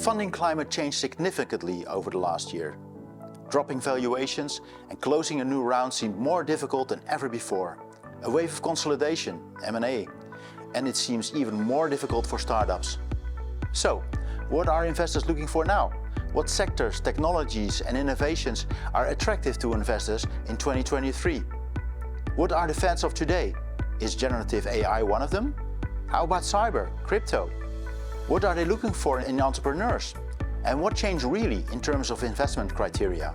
funding climate changed significantly over the last year. Dropping valuations and closing a new round seemed more difficult than ever before. A wave of consolidation, M&A, and it seems even more difficult for startups. So, what are investors looking for now? What sectors, technologies and innovations are attractive to investors in 2023? What are the fads of today? Is generative AI one of them? How about cyber, crypto? What are they looking for in entrepreneurs? And what changed really in terms of investment criteria?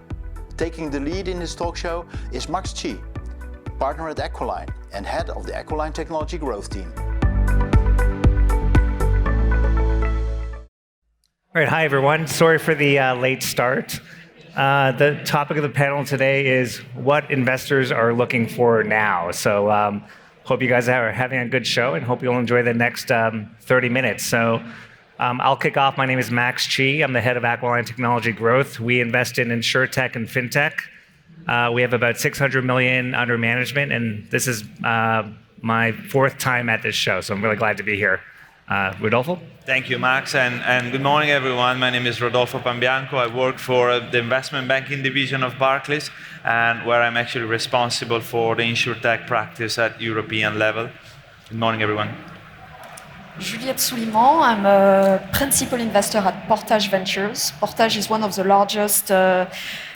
Taking the lead in this talk show is Max Chi, partner at Equiline and head of the Equiline Technology Growth Team. All right, hi everyone. Sorry for the late start. The topic of the panel today is what investors are looking for now. So hope you guys are having a good show and hope you'll enjoy the next 30 minutes. So I'll kick off. My name is Max Chi. I'm the head of Equiline Technology Growth. We invest in InsurTech and FinTech. We have about 600 million under management, and this is my fourth time at this show, so I'm really glad to be here. Rodolfo? Thank you, Max, and good morning, everyone. My name is Rodolfo Pambianco. I work for the investment banking division of Barclays, and where I'm actually responsible for the InsurTech practice at European level. Good morning, everyone. Juliette Souliman, I'm a principal investor at Portage Ventures. Portage is one of the largest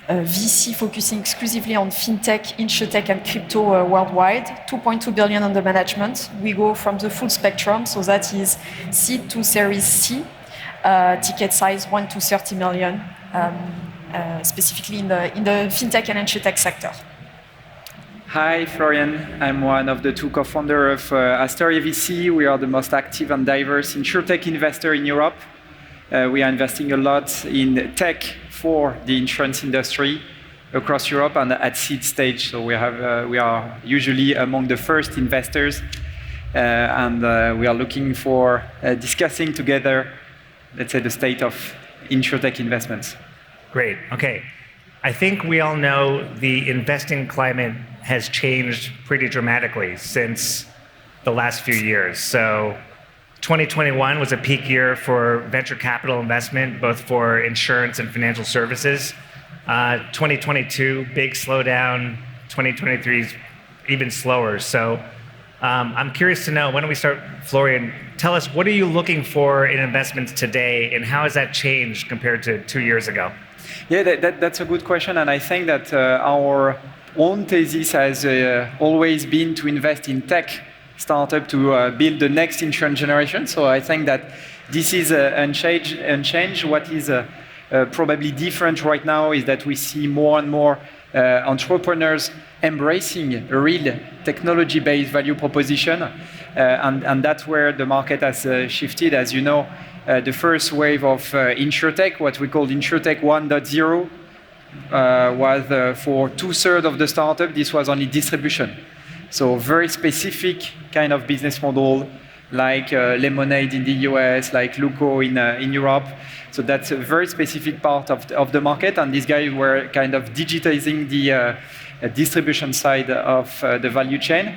VC focusing exclusively on fintech, insurtech, and crypto worldwide. 2.2 billion under management. We go from the full spectrum, so that is seed to Series C, ticket size 1 to 30 million, specifically in the fintech and insurtech sector. Hi, Florian. I'm one of the two co-founders of Asteria VC. We are the most active and diverse insurtech investor in Europe. We are investing a lot in tech for the insurance industry across Europe and at seed stage. So we are usually among the first investors, and we are looking for discussing together, let's say, the state of insurtech investments. Great. Okay. I think we all know the investing climate has changed pretty dramatically since the last few years. So 2021 was a peak year for venture capital investment, both for insurance and financial services. 2022, big slowdown. 2023 is even slower. So I'm curious to know, why don't we start, Florian, tell us, what are you looking for in investments today, and how has that changed compared to 2 years ago? Yeah, that's a good question, and I think that our own thesis has always been to invest in tech startup to build the next insurance generation. So I think that this is unchanged. What is probably different right now is that we see more and more entrepreneurs embracing a real technology-based value proposition, and that's where the market has shifted. As you know, the first wave of InsurTech, what we call InsurTech 1.0, was for 2/3 of the startup. This was only distribution. So very specific kind of business model, like Lemonade in the US, like Luco in Europe. So that's a very specific part of the market, and these guys were kind of digitizing the distribution side of the value chain.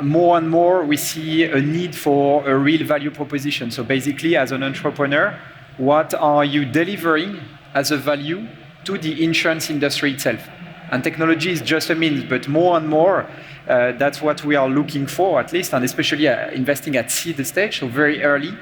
More and more, we see a need for a real value proposition. So basically, as an entrepreneur, what are you delivering as a value to the insurance industry itself? And technology is just a means, but more and more, that's what we are looking for, at least, and especially investing at seed stage, so very early.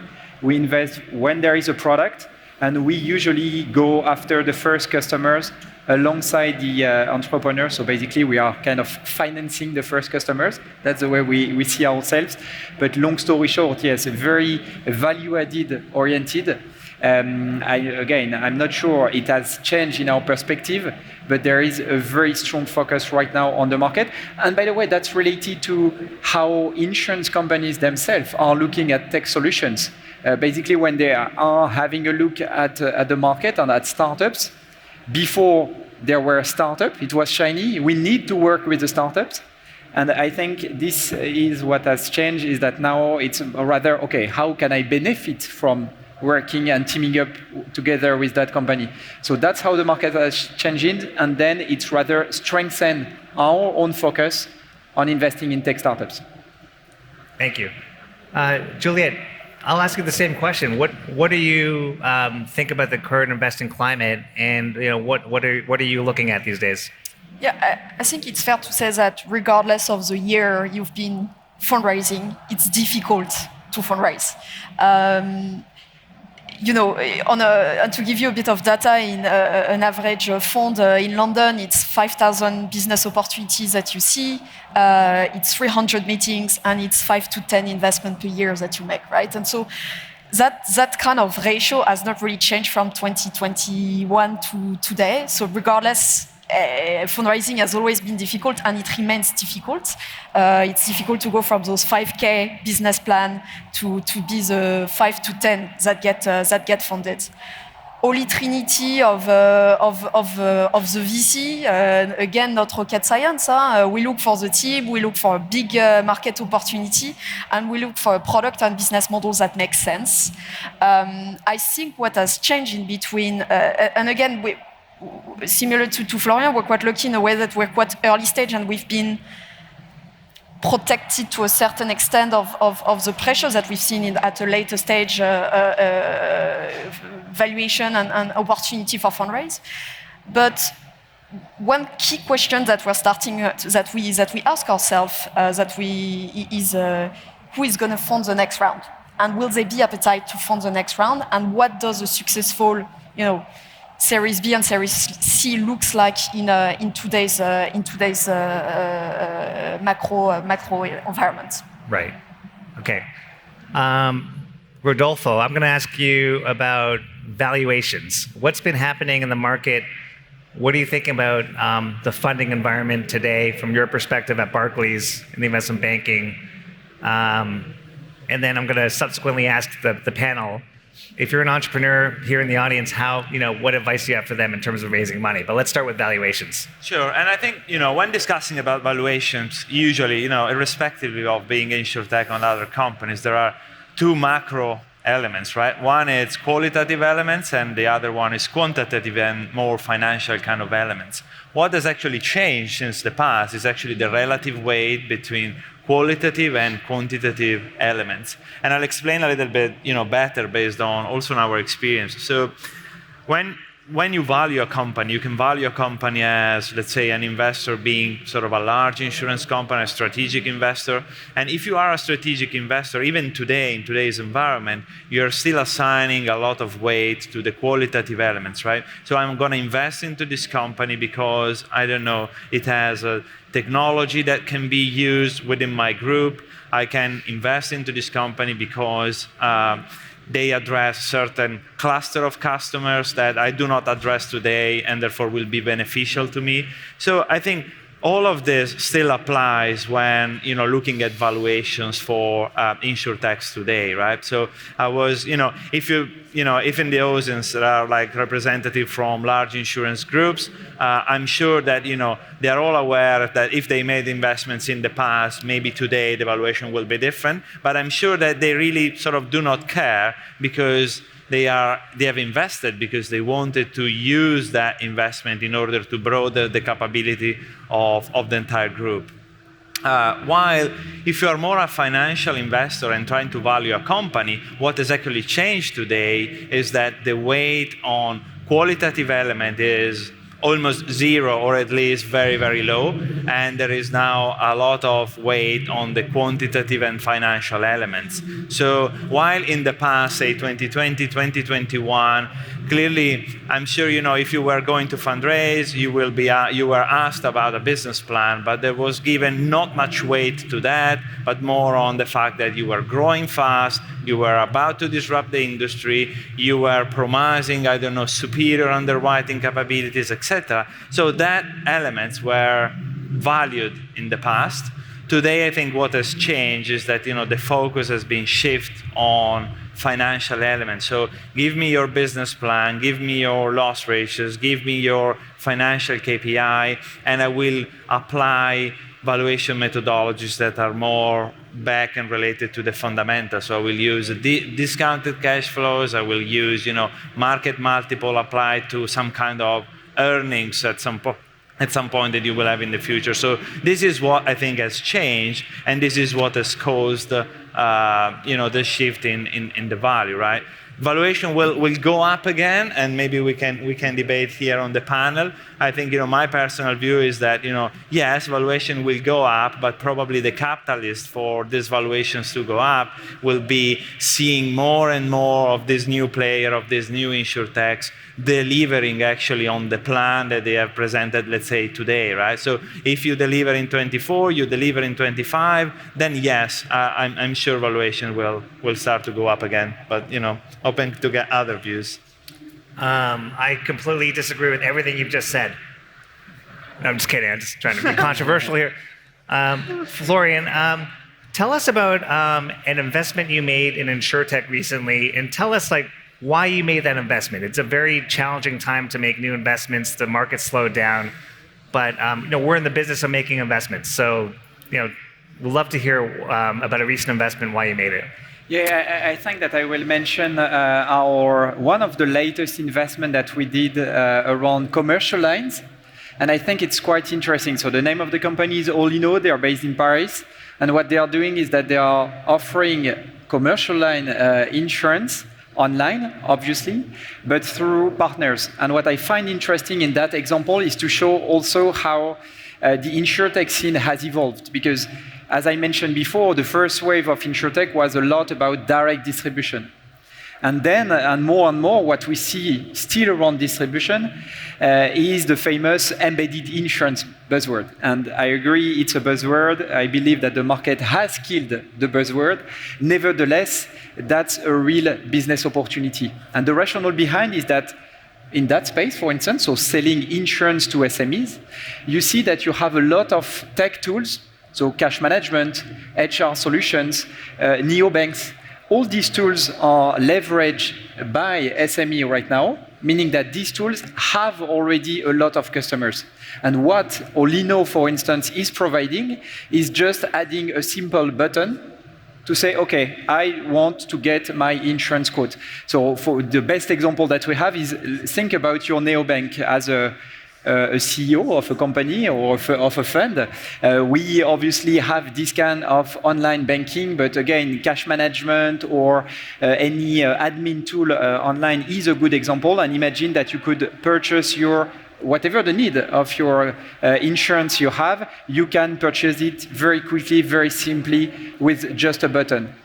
We invest when there is a product, and we usually go after the first customers alongside the entrepreneurs. So basically, we are kind of financing the first customers. That's the way we see ourselves. But long story short, yes, very value-added oriented. I'm not sure it has changed in our perspective, but there is a very strong focus right now on the market. And by the way, that's related to how insurance companies themselves are looking at tech solutions. Basically, when they are having a look at the market and at startups, before there were startups, it was shiny. We need to work with the startups. And I think this is what has changed, is that now it's rather, okay, how can I benefit from working and teaming up together with that company? So that's how the market has changed, and then it's rather strengthen our own focus on investing in tech startups. Thank you. Juliette, I'll ask you the same question. What do you think about the current investing climate, and what are you looking at these days? Yeah, I think it's fair to say that regardless of the year you've been fundraising, it's difficult to fundraise. And to give you a bit of data, in an average fund in London, it's 5,000 business opportunities that you see, it's 300 meetings, and it's 5 to 10 investments per year that you make, right? And so that kind of ratio has not really changed from 2021 to today. So regardless, fundraising has always been difficult, and it remains difficult. It's difficult to go from those 5K business plan to be the 5 to 10 that get funded. Holy trinity of the VC, again, not rocket science. We look for the team, we look for a big market opportunity, and we look for a product and business models that make sense. I think what has changed in between, and again, similar to Florian, we're quite lucky in a way that we're quite early stage, and we've been protected to a certain extent of the pressures that we've seen at a later stage valuation and opportunity for fundraise. But one key question that we're starting that we ask ourselves is who is going to fund the next round, and will there be appetite to fund the next round, and what does a successful Series B and Series C looks like in today's macro environment. Right. Okay. Rodolfo, I'm going to ask you about valuations. What's been happening in the market? What are you thinking about the funding environment today from your perspective at Barclays in the investment banking? And then I'm going to subsequently ask the panel, if you're an entrepreneur here in the audience, what advice do you have for them in terms of raising money? But let's start with valuations. Sure, and I think when discussing about valuations, usually irrespectively of being insurtech or other companies, there are two macro elements, right? One is qualitative elements, and the other one is quantitative and more financial kind of elements. What has actually changed since the past is actually the relative weight between qualitative and quantitative elements. And I'll explain a little bit better based on also our experience. So when you value a company, you can value a company as, let's say, an investor being sort of a large insurance company, a strategic investor. And if you are a strategic investor, even today, in today's environment, you're still assigning a lot of weight to the qualitative elements, right? So I'm going to invest into this company because, I don't know, it has a technology that can be used within my group. I can invest into this company because they address certain cluster of customers that I do not address today, and therefore will be beneficial to me. So I think all of this still applies when looking at valuations for insurtechs today, right? So I was, if in the audience there are like representatives from large insurance groups, I'm sure that they are all aware that if they made investments in the past, maybe today the valuation will be different. But I'm sure that they really sort of do not care because they have invested because they wanted to use that investment in order to broaden the capability of the entire group. While if you are more a financial investor and trying to value a company, what has actually changed today is that the weight on qualitative element is almost zero, or at least very, very low. And there is now a lot of weight on the quantitative and financial elements. So while in the past, say 2020, 2021, clearly, I'm sure if you were going to fundraise, you were asked about a business plan, but there was given not much weight to that, but more on the fact that you were growing fast, you were about to disrupt the industry, you were promising, superior underwriting capabilities, etc. So that elements were valued in the past. Today, I think what has changed is that the focus has been shifted on financial elements. So give me your business plan, give me your loss ratios, give me your financial KPI, and I will apply valuation methodologies that are more back and related to the fundamentals. So I will use discounted cash flows, I will use market multiple applied to some kind of earnings at some at some point that you will have in the future. So this is what I think has changed, and this is what has caused the shift in the value, right? Valuation will go up again, and maybe we can debate here on the panel. I think my personal view is that yes, valuation will go up, but probably the catalyst for these valuations to go up will be seeing more and more of this new player, of these new insurtechs delivering actually on the plan that they have presented, let's say today, right? So if you deliver in 24, you deliver in 25, then yes, I'm sure valuation will start to go up again. But open to get other views. I completely disagree with everything you've just said. No, I'm just kidding. I'm just trying to be controversial here. Florian, tell us about an investment you made in InsurTech recently, and tell us why you made that investment. It's a very challenging time to make new investments. The market slowed down, but we're in the business of making investments. So we'd love to hear about a recent investment, why you made it. Yeah, I think that I will mention one of the latest investment that we did around commercial lines, and I think it's quite interesting. So the name of the company is Olino. They are based in Paris, and what they are doing is that they are offering commercial line insurance online, obviously, but through partners. And what I find interesting in that example is to show also how the insurtech scene has evolved, because as I mentioned before, the first wave of insurtech was a lot about direct distribution. And then, and more, what we see still around distribution is the famous embedded insurance buzzword. And I agree, it's a buzzword. I believe that the market has killed the buzzword. Nevertheless, that's a real business opportunity. And the rationale behind is that in that space, for instance, so selling insurance to SMEs, you see that you have a lot of tech tools, so cash management, HR solutions, neobanks. All these tools are leveraged by SME right now, meaning that these tools have already a lot of customers. And what Olino, for instance, is providing is just adding a simple button to say, okay, I want to get my insurance quote. So for the best example that we have is think about your neobank as a CEO of a company or of a fund. We obviously have this kind of online banking, but again, cash management or any admin tool online is a good example. And imagine that you could purchase whatever the need of your insurance you have, you can purchase it very quickly, very simply with just a button.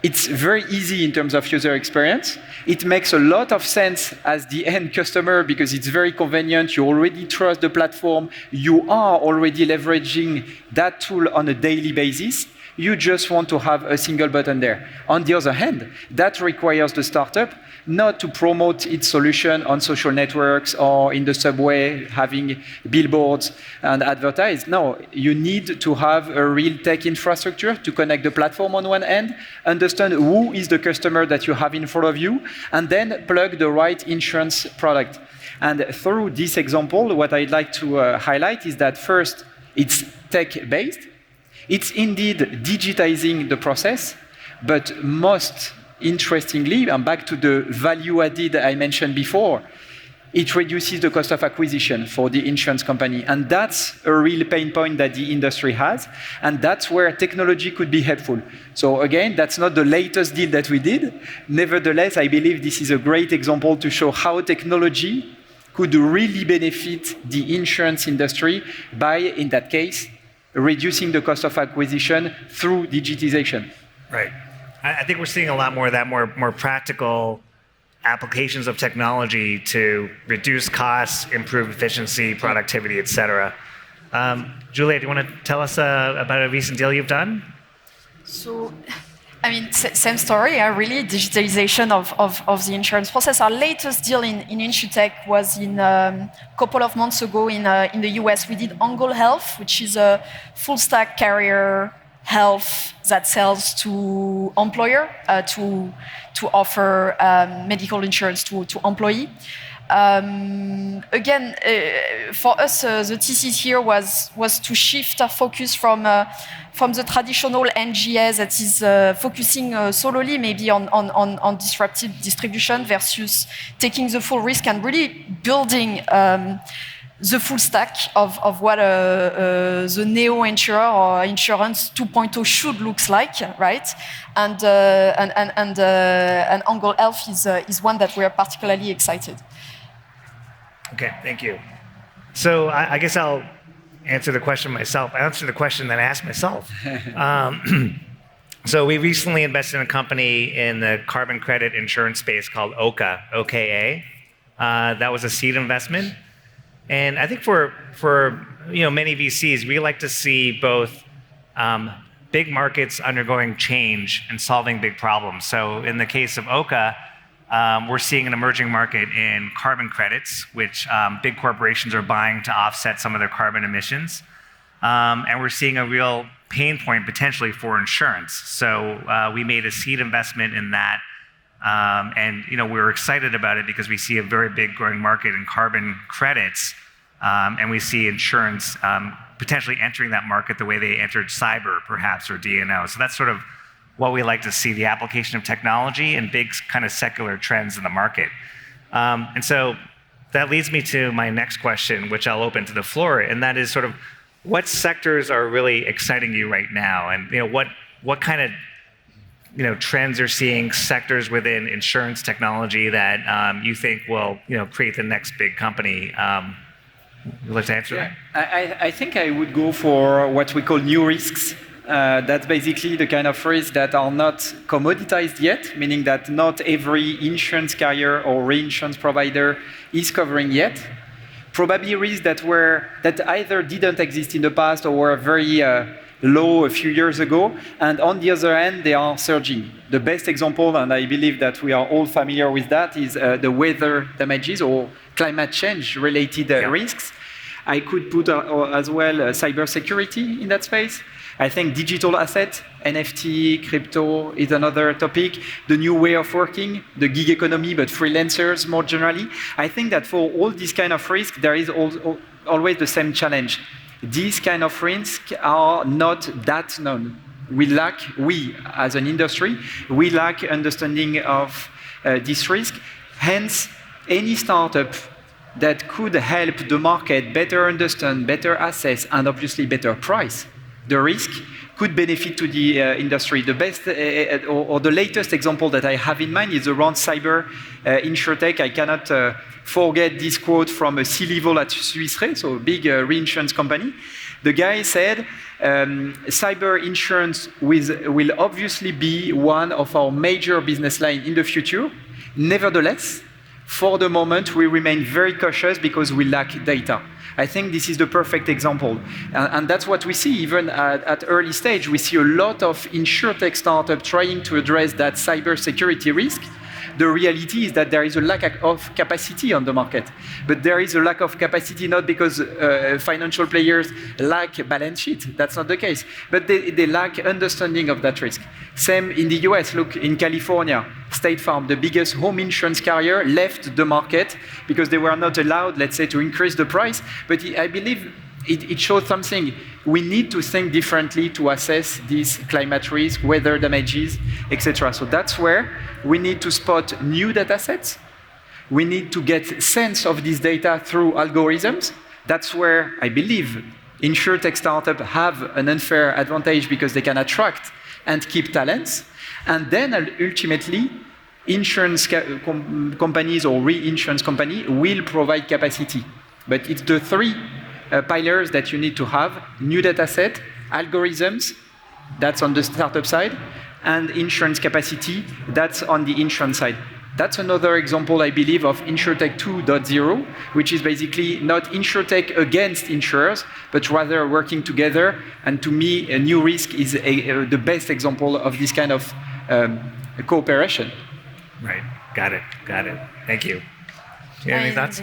It's very easy in terms of user experience. It makes a lot of sense as the end customer because it's very convenient. You already trust the platform. You are already leveraging that tool on a daily basis. You just want to have a single button there. On the other hand, that requires the startup not to promote its solution on social networks or in the subway, having billboards and advertise. No, you need to have a real tech infrastructure to connect the platform on one end, understand who is the customer that you have in front of you, and then plug the right insurance product. And through this example, what I'd like to highlight is that first, it's tech-based. It's indeed digitizing the process, but most interestingly, and back to the value added I mentioned before, it reduces the cost of acquisition for the insurance company. And that's a real pain point that the industry has. And that's where technology could be helpful. So again, that's not the latest deal that we did. Nevertheless, I believe this is a great example to show how technology could really benefit the insurance industry by, in that case, reducing the cost of acquisition through digitization. Right. I think we're seeing a lot more of that, more practical applications of technology to reduce costs, improve efficiency, productivity, et cetera. Julia, do you want to tell us about a recent deal you've done? So, I mean, same story, really, digitalization of the insurance process. Our latest deal in InsurTech was in a couple of months ago in the US. We did Angle Health, which is a full-stack carrier health that sells to employer to offer medical insurance to employee. Again, for us, the thesis here was to shift our focus from the traditional NGS that is focusing solely maybe on disruptive distribution versus taking the full risk and really building the full stack of what the neo-insurer or insurance 2.0 should look like, right? And Angle Health is one that we are particularly excited. Okay, thank you. So I guess I'll answer the question myself. I answered the question that I asked myself. So we recently invested in a company in the carbon credit insurance space called OKA, OKA. That was a seed investment. And I think for many VCs, we like to see both big markets undergoing change and solving big problems. So in the case of OKA, we're seeing an emerging market in carbon credits, which big corporations are buying to offset some of their carbon emissions. And we're seeing a real pain point potentially for insurance. So we made a seed investment in that. And we're excited about it because we see a very big growing market in carbon credits, and we see insurance potentially entering that market the way they entered cyber, perhaps, or D&O. So that's sort of what we like to see, the application of technology and big kind of secular trends in the market. And so that leads me to my next question, which I'll open to the floor, and that is sort of what sectors are really exciting you right now, and what kind of trends are seeing sectors within insurance technology that you think will create the next big company? Would you like to answer that? I think I would go for what we call new risks. That's basically the kind of risks that are not commoditized yet, meaning that not every insurance carrier or reinsurance provider is covering yet. Probably risks that either didn't exist in the past or were very low a few years ago, and on the other hand, they are surging. The best example, and I believe that we are all familiar with that, is the weather damages or climate change-related risks. I could put as well cybersecurity in that space. I think digital assets, NFT, crypto is another topic. The new way of working, the gig economy, but freelancers more generally. I think that for all these kind of risks, there is always the same challenge. These kind of risks are not that known. We as an industry, we lack understanding of this risk. Hence, any startup that could help the market better understand, better assess, and obviously better price the risk could benefit to the industry. The best or the latest example that I have in mind is around cyber insurtech. I cannot forget this quote from a C-level at Swiss Re, so a big reinsurance company. The guy said, cyber insurance will obviously be one of our major business lines in the future. Nevertheless, for the moment, we remain very cautious because we lack data. I think this is the perfect example. And that's what we see even at early stage. We see a lot of insurtech startups trying to address that cybersecurity risk. The reality is that there is a lack of capacity on the market. But there is a lack of capacity not because financial players lack balance sheet. That's not the case. But they lack understanding of that risk. Same in the US. Look, in California, State Farm, the biggest home insurance carrier, left the market because they were not allowed, let's say, to increase the price. But I believe it shows something. We need to think differently to assess these climate risks, weather damages, etc. So that's where we need to spot new data sets. We need to get sense of this data through algorithms. That's where I believe insurtech startups have an unfair advantage because they can attract and keep talents. And then ultimately, insurance companies or reinsurance companies will provide capacity. But it's the three pillars that you need to have: new data set, algorithms, that's on the startup side, and insurance capacity, that's on the insurance side. That's another example, I believe, of InsurTech 2.0, which is basically not InsurTech against insurers, but rather working together. And to me, a new risk is the best example of this kind of cooperation. Right. Got it. Thank you. Do you have any thoughts?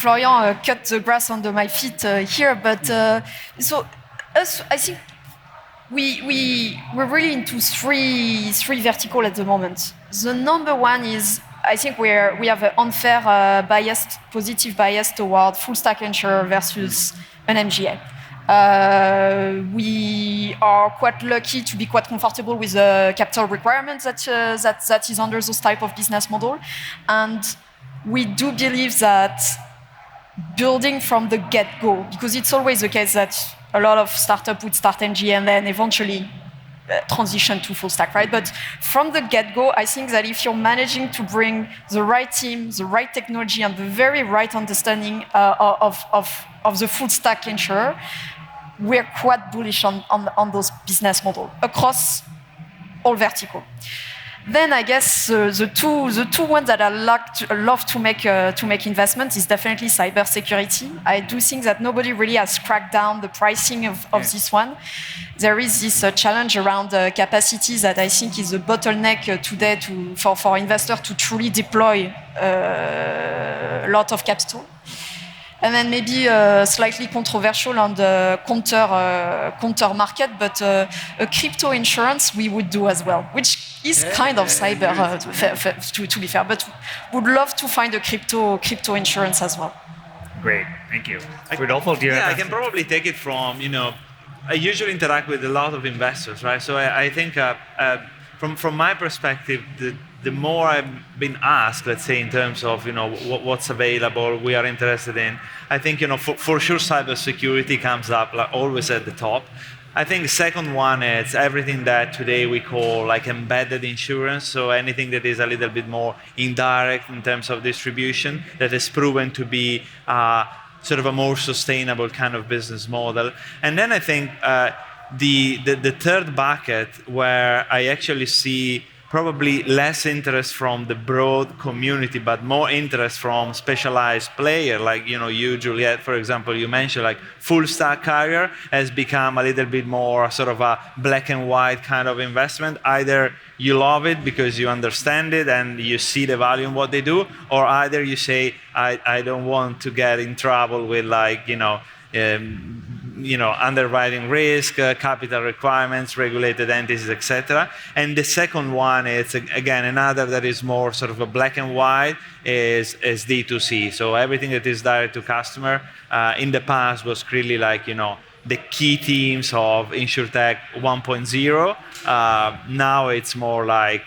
Florian cut the grass under my feet here, but so us, I think we're really into three verticals at the moment. The number one is, I think we have an unfair positive bias toward full stack insurer versus an MGA. We are quite lucky to be quite comfortable with the capital requirements that is under those type of business model, and we do believe that building from the get-go, because it's always the case that a lot of startups would start NG and then eventually transition to full stack, right? But from the get-go, I think that if you're managing to bring the right team, the right technology, and the very right understanding of the full stack insurer, we're quite bullish on those business models across all vertical. Then I guess the two ones that I love to make investments is definitely cybersecurity. I do think that nobody really has cracked down the pricing of this one. There is this challenge around capacities that I think is a bottleneck today for investors to truly deploy a lot of capital. And then maybe slightly controversial on the counter market, but a crypto insurance we would do as well, which is kind of cyber, to be fair, but would love to find a crypto insurance as well. Great, thank you. Rodolfo, do you have? I can probably take it from, I usually interact with a lot of investors, right? So I think from my perspective, the more I've been asked, let's say, in terms of what's available, we are interested in. I think for sure cybersecurity comes up like always at the top. I think the second one is everything that today we call like embedded insurance. So anything that is a little bit more indirect in terms of distribution that is proven to be sort of a more sustainable kind of business model. And then I think the third bucket where I actually see probably less interest from the broad community, but more interest from specialized player, like you, Juliette, for example, you mentioned like full stack carrier has become a little bit more sort of a black and white kind of investment. Either you love it because you understand it and you see the value in what they do, or either you say, I don't want to get in trouble with like, underwriting risk, capital requirements, regulated entities, etc. And the second one is, again, another that is more sort of a black and white is D2C. So everything that is direct to customer in the past was really like, the key themes of InsurTech 1.0. Now it's more like,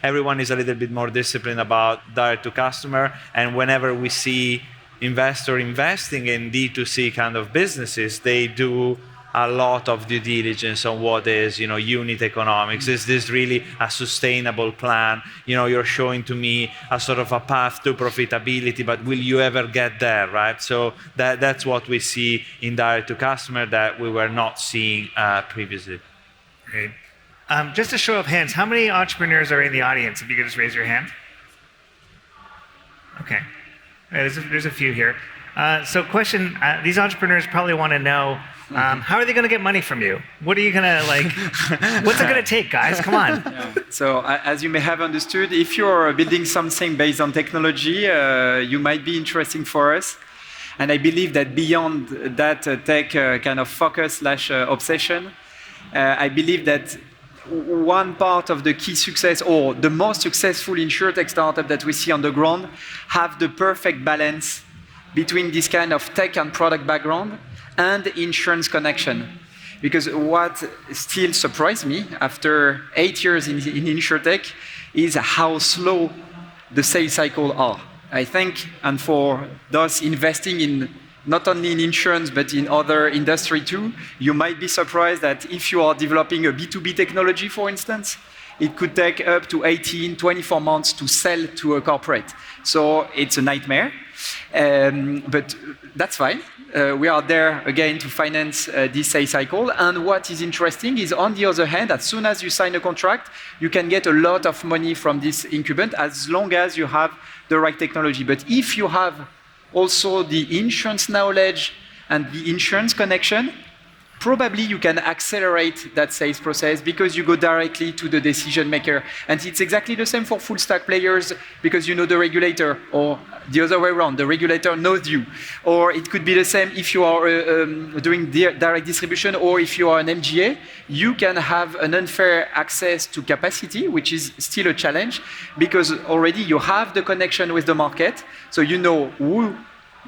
everyone is a little bit more disciplined about direct to customer. And whenever we see investor investing in D2C kind of businesses, they do a lot of due diligence on what is, unit economics. Is this really a sustainable plan? You're showing to me a sort of a path to profitability, but will you ever get there, right? So that's what we see in direct to customer that we were not seeing previously. Great. Just a show of hands, how many entrepreneurs are in the audience? If you could just raise your hand. Okay. There's a few here. So question, these entrepreneurs probably want to know, how are they going to get money from you? What are you going to what's it going to take, guys? Come on. Yeah. So as you may have understood, if you're building something based on technology, you might be interesting for us. And I believe that beyond that tech kind of focus / obsession, I believe that one part of the key success or the most successful InsurTech startup that we see on the ground have the perfect balance between this kind of tech and product background and insurance connection. Because what still surprised me after 8 years in InsurTech is how slow the sales cycle are. I think, and for those investing in not only in insurance, but in other industry too, you might be surprised that if you are developing a B2B technology, for instance, it could take up to 18, 24 months to sell to a corporate. So it's a nightmare, but that's fine. We are there again to finance this sales cycle. And what is interesting is, on the other hand, as soon as you sign a contract, you can get a lot of money from this incumbent as long as you have the right technology. But if you have also the insurance knowledge and the insurance connection, probably you can accelerate that sales process because you go directly to the decision maker. And it's exactly the same for full stack players because you know the regulator, or the other way around, the regulator knows you. Or it could be the same if you are doing direct distribution, or if you are an MGA, you can have an unfair access to capacity, which is still a challenge because already you have the connection with the market, so you know who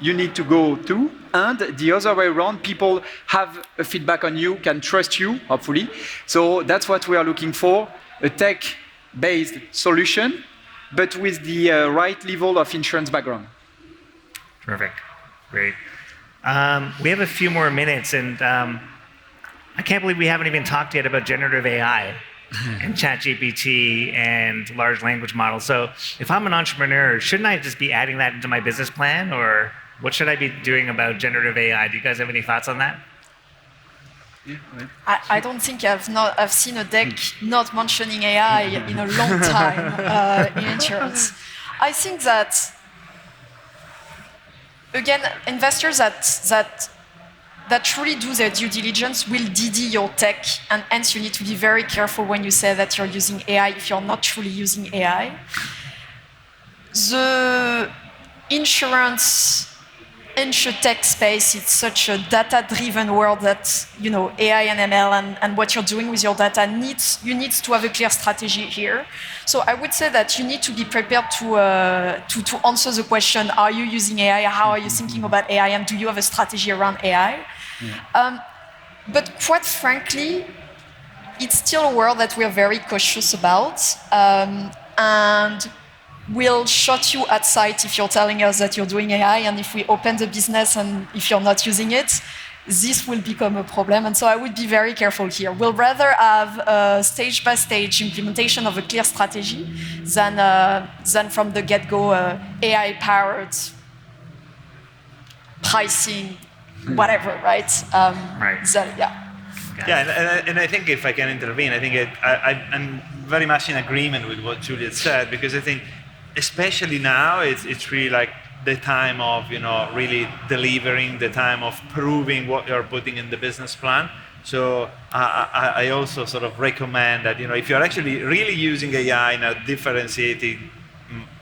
you need to go to, and the other way around, people have a feedback on you, can trust you, hopefully. So that's what we are looking for, a tech-based solution, but with the right level of insurance background. Terrific. Great. We have a few more minutes, and I can't believe we haven't even talked yet about generative AI and ChatGPT and large language models. So if I'm an entrepreneur, shouldn't I just be adding that into my business plan, or what should I be doing about generative AI? Do you guys have any thoughts on that? I don't think I've seen a deck not mentioning AI in a long time in insurance. I think that, again, investors that truly do their due diligence will DD your tech, and hence you need to be very careful when you say that you're using AI if you're not truly using AI. The insurtech space, it's such a data-driven world that AI and ML and what you're doing with your data you need to have a clear strategy here. So I would say that you need to be prepared to answer the question: are you using AI? How are you thinking about AI? And do you have a strategy around AI? Yeah. But quite frankly, it's still a world that we're very cautious about, and we'll shut you at sight if you're telling us that you're doing AI, and if we open the business and if you're not using it, this will become a problem. And so I would be very careful here. We'll rather have a stage-by-stage implementation of a clear strategy than from the get-go AI-powered pricing, whatever, right? Right. So, yeah. Yeah, and I think if I can intervene, I think I'm very much in agreement with what Juliet said, because I think especially now it's really like the time of really delivering, the time of proving what you're putting in the business plan. So I also sort of recommend that if you're actually really using AI in a differentiating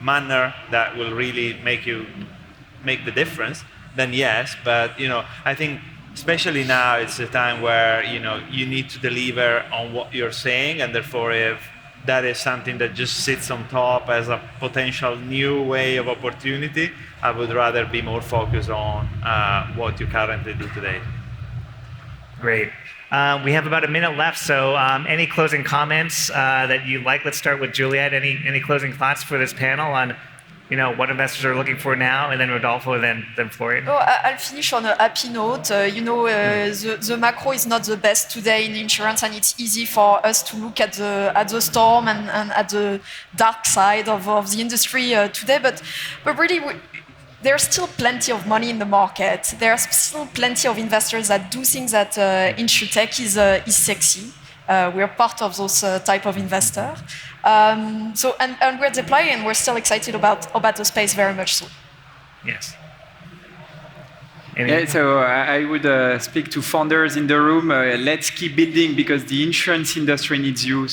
manner that will really make the difference, then yes. But I think especially now it's a time where you need to deliver on what you're saying, and therefore if that is something that just sits on top as a potential new way of opportunity, I would rather be more focused on what you currently do today. Great. We have about a minute left, so any closing comments that you'd like? Let's start with Juliet. Any closing thoughts for this panel on what investors are looking for now, and then Rodolfo, then Florian? I'll finish on a happy note. The macro is not the best today in insurance, and it's easy for us to look at the storm and at the dark side of the industry today. But really, there's still plenty of money in the market. There's still plenty of investors that do think that insurtech is sexy. We're part of those type of investor. And we're deploying, and we're still excited about the space very much so. Yes. Yeah, so I would speak to founders in the room. Let's keep building, because the insurance industry needs you.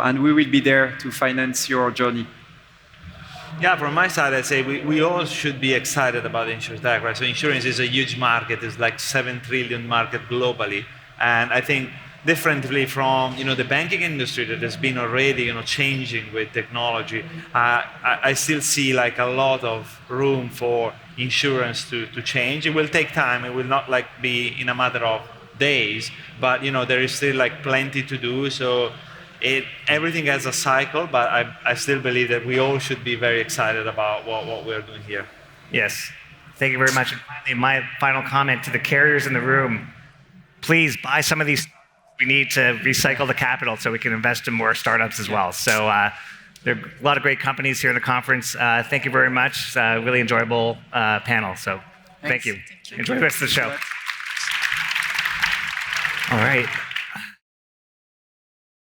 And we will be there to finance your journey. Yeah, from my side, I'd say we all should be excited about insurtech, right? So insurance is a huge market. It's like 7 trillion market globally, and I think differently from the banking industry that has been already changing with technology, I still see like a lot of room for insurance to change. It will take time. It will not be in a matter of days, but there is still plenty to do. So everything has a cycle, but I still believe that we all should be very excited about what we're doing here. Yes, thank you very much. And finally, my final comment to the carriers in the room: please buy some of these. We need to recycle the capital so we can invest in more startups as well. So there are a lot of great companies here in the conference. Thank you very much. Really enjoyable panel. So thank you. Enjoy the rest of the show. All right.